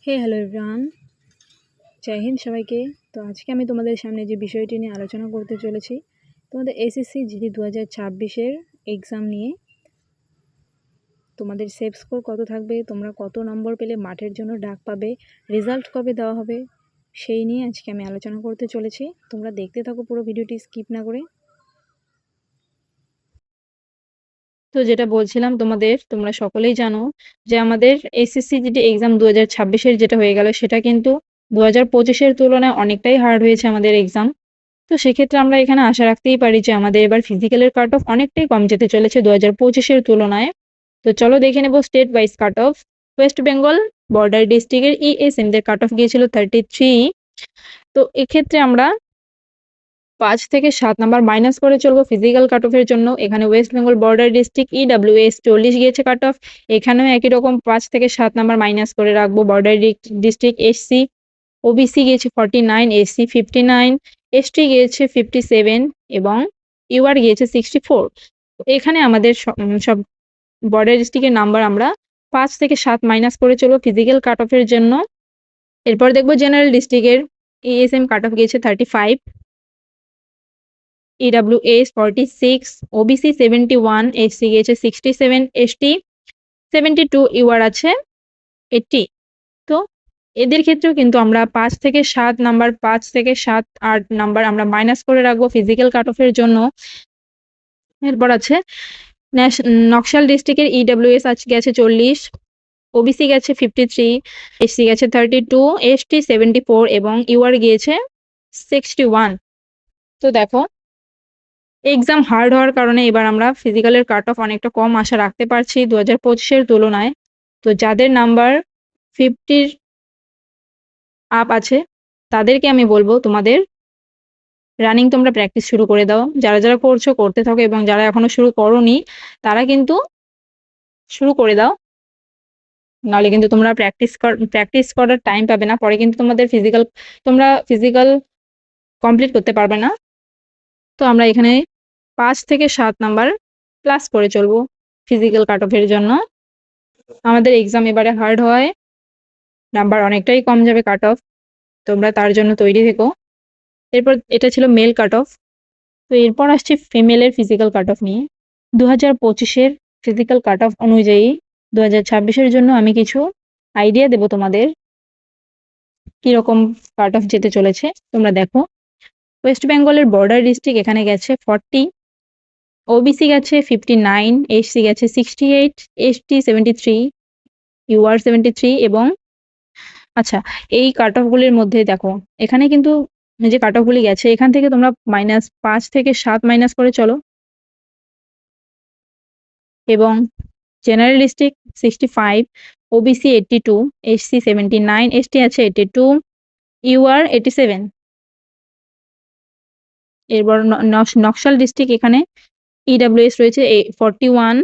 Hello everyone, জয় হিন্দ সবাইকে। তো আজকে আমি তোমাদের সামনে যে বিষয়টি নিয়ে আলোচনা করতে চলেছি, তোমাদের এসএসসি জিডি 2026-এর এক্সাম নিয়ে। তোমাদের সেভ স্কোর কত থাকবে, তোমরা কত নম্বর পেলে মাঠের জন্য ডাক পাবে, রেজাল্ট কবে দেওয়া হবে, সেই নিয়ে আজকে আমি আলোচনা করতে চলেছি। তোমরা দেখতে থাকো পুরো ভিডিওটি স্কিপ না করে। তো যেটা বলছিলাম তোমাদের, তোমরা সকলেই জানো যে আমাদের এসএসসি জিডি এক্সাম 2026-এর যেটা হয়ে গেল, সেটা কিন্তু 2025-এর তুলনায় অনেকটাই হার্ড হয়েছে আমাদের এক্সাম। তো সেক্ষেত্রে আমরা এখানে আশা রাখতেই পারি যে আমাদের এবার ফিজিক্যালের কাট অফ অনেকটাই কম যেতে চলেছে 2025-এর তুলনায়। তো চলো দেখে নেব state wise cut off. West Bengal border ডিস্ট্রিক্টের ইএসএম দের কাট অফ গিয়েছিল 33। তো এক্ষেত্রে আমরা 5 থেকে 7 নাম্বার মাইনাস করে চলবো ফিজিক্যাল কাট অফের জন্য। এখানে West Bengal border district EWS 40 গিয়েছে কাট অফ। এখানেও একই রকম 5 থেকে 7 নাম্বার মাইনাস করে রাখবো। বর্ডার ডিস্ট্রিক্ট এসসি ওবিসি গিয়েছে 49, এসসি 59, এসটি গিয়েছে 57 এবং ইউআর গিয়েছে 64। এখানে আমাদের সব বর্ডার ডিস্ট্রিক্টের নাম্বার আমরা 5 থেকে 7 মাইনাস করে চলবো ফিজিক্যাল কাট অফের জন্য। এরপর দেখবো জেনারেল ডিস্ট্রিক্টের ইএসএম কাট অফ গিয়েছে 35, ইডব্লিউএস 46, ওবিসি 71, এসসি গিয়েছে 67, এসটি 72, ইউআর আছে 80। তো এদের ক্ষেত্রেও কিন্তু আমরা 5 থেকে 7 নাম্বার, 5 থেকে 7, 8 নাম্বার আমরা মাইনাস করে রাখবো ফিজিক্যাল কাট অফের জন্য। এরপর আছে নকশাল ডিস্ট্রিক্টের ইডব্লিউএস গেছে 40, ওবিসি গেছে 53, এসসি গেছে 32, এসটি 74 এবং ইউআর গিয়েছে 61। তো দেখো এক্সাম হার্ড হওয়ার কারণে এবার আমরা ফিজিক্যালের কাট অফ অনেকটা কম আশা রাখতে পারছি 2025-এর তুলনায়। তো যাদের নাম্বার 50-র আপ আছে তাদেরকে আমি বলবো তোমাদের রানিং তোমরা প্র্যাকটিস শুরু করে দাও। যারা যারা করছো করতে থাকো, এবং যারা এখনো শুরু করোনি তারা কিন্তু শুরু করে দাও, নাহলে কিন্তু তোমরা প্র্যাকটিস করার টাইম পাবে না। পরে কিন্তু তোমরা ফিজিক্যাল কমপ্লিট করতে পারবে না। তো আমরা এখানে 5 থেকে 7 নাম্বার প্লাস করে চলবো ফিজিক্যাল কাট অফের জন্য। আমাদের এক্সাম এবারে হার্ড হয়, নাম্বার অনেকটাই কম যাবে কাট অফ, তোমরা তার জন্য তৈরি থেকো। এরপর এটা ছিল মেল কাট অফ। তো এরপর আসছে ফিমেলের ফিজিক্যাল কাট অফ নিয়ে। 2025-এর ফিজিক্যাল কাট অফ অনুযায়ী 2026-এর জন্য আমি কিছু আইডিয়া দেবো তোমাদের কিরকম কাট অফ যেতে চলেছে। তোমরা দেখো ওয়েস্ট বেঙ্গলের বর্ডার ডিস্ট্রিক্ট এখানে গেছে 40, ওবিসি গেছে 59, এসসি গেছে 68, এসটি 73, ইউআর 73 এবং আচ্ছা, এই কাট অফ গুলির মধ্যে দেখো এখানে কিন্তু যে কাট অফ গুলি গেছে এখান থেকে তোমরা -5 থেকে 7 মাইনাস করে চলো। এবং general district 65, OBC 82, SC 79, ST আছে 82, ইউআর 87। এরপর নকশাল ডিস্ট্রিক্ট এখানে ইডব্লিউএস রয়েছে 41,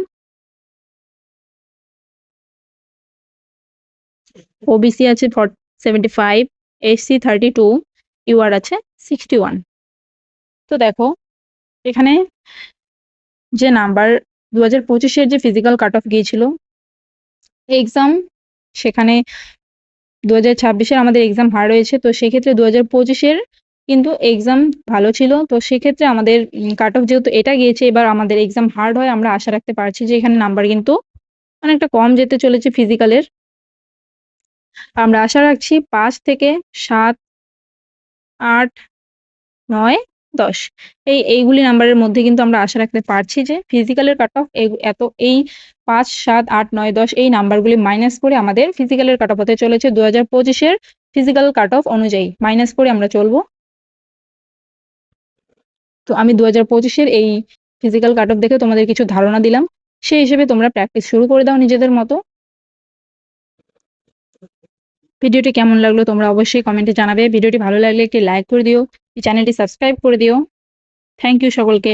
ওবিসি আছে 75, এসসি 32, ইউআর আছে 61। তো দেখো এখানে যে নাম্বার 2025-এর যে ফিজিক্যাল কাট অফ গিয়েছিল এক্সাম, সেখানে 2026-এর আমাদের এক্সাম হার্ড হয়েছে। তো সেক্ষেত্রে 2025-এর কিন্তু এক্সাম ভালো ছিল। তো সেক্ষেত্রে আমাদের কাট অফ যেহেতু এটা গিয়েছে, এবার আমাদের এক্সাম হার্ড হয়, আমরা আশা রাখতে পারছি যে এখানে নাম্বার কিন্তু অনেকটা কম যেতে চলেছে ফিজিক্যালের। আমরা আশা রাখছি 5 থেকে 7, 8, 9, 10 এইগুলি নাম্বারের মধ্যে কিন্তু আমরা আশা রাখতে পারছি যে ফিজিক্যালের কাট অফ এই 5, 7, 8, 9, 10 এই নাম্বারগুলি মাইনাস করে আমাদের ফিজিক্যালের কাট অফ হতে চলেছে 2025-এর ফিজিক্যাল কাট অফ অনুযায়ী মাইনাস করে আমরা চলবো। তো আমি 2025-এর এই ফিজিক্যাল কাট অফ দেখে তোমাদের কিছু ধারণা দিলাম, সেই হিসেবে তোমরা প্র্যাকটিস শুরু করে দাও নিজেদের মতো। ভিডিওটি কেমন লাগলো তোমরা অবশ্যই কমেন্টে জানাবে। ভিডিওটি ভালো লাগলে একটি লাইক করে দিও, চ্যানেলটি সাবস্ক্রাইব করে দিও। থ্যাংক ইউ সকলকে।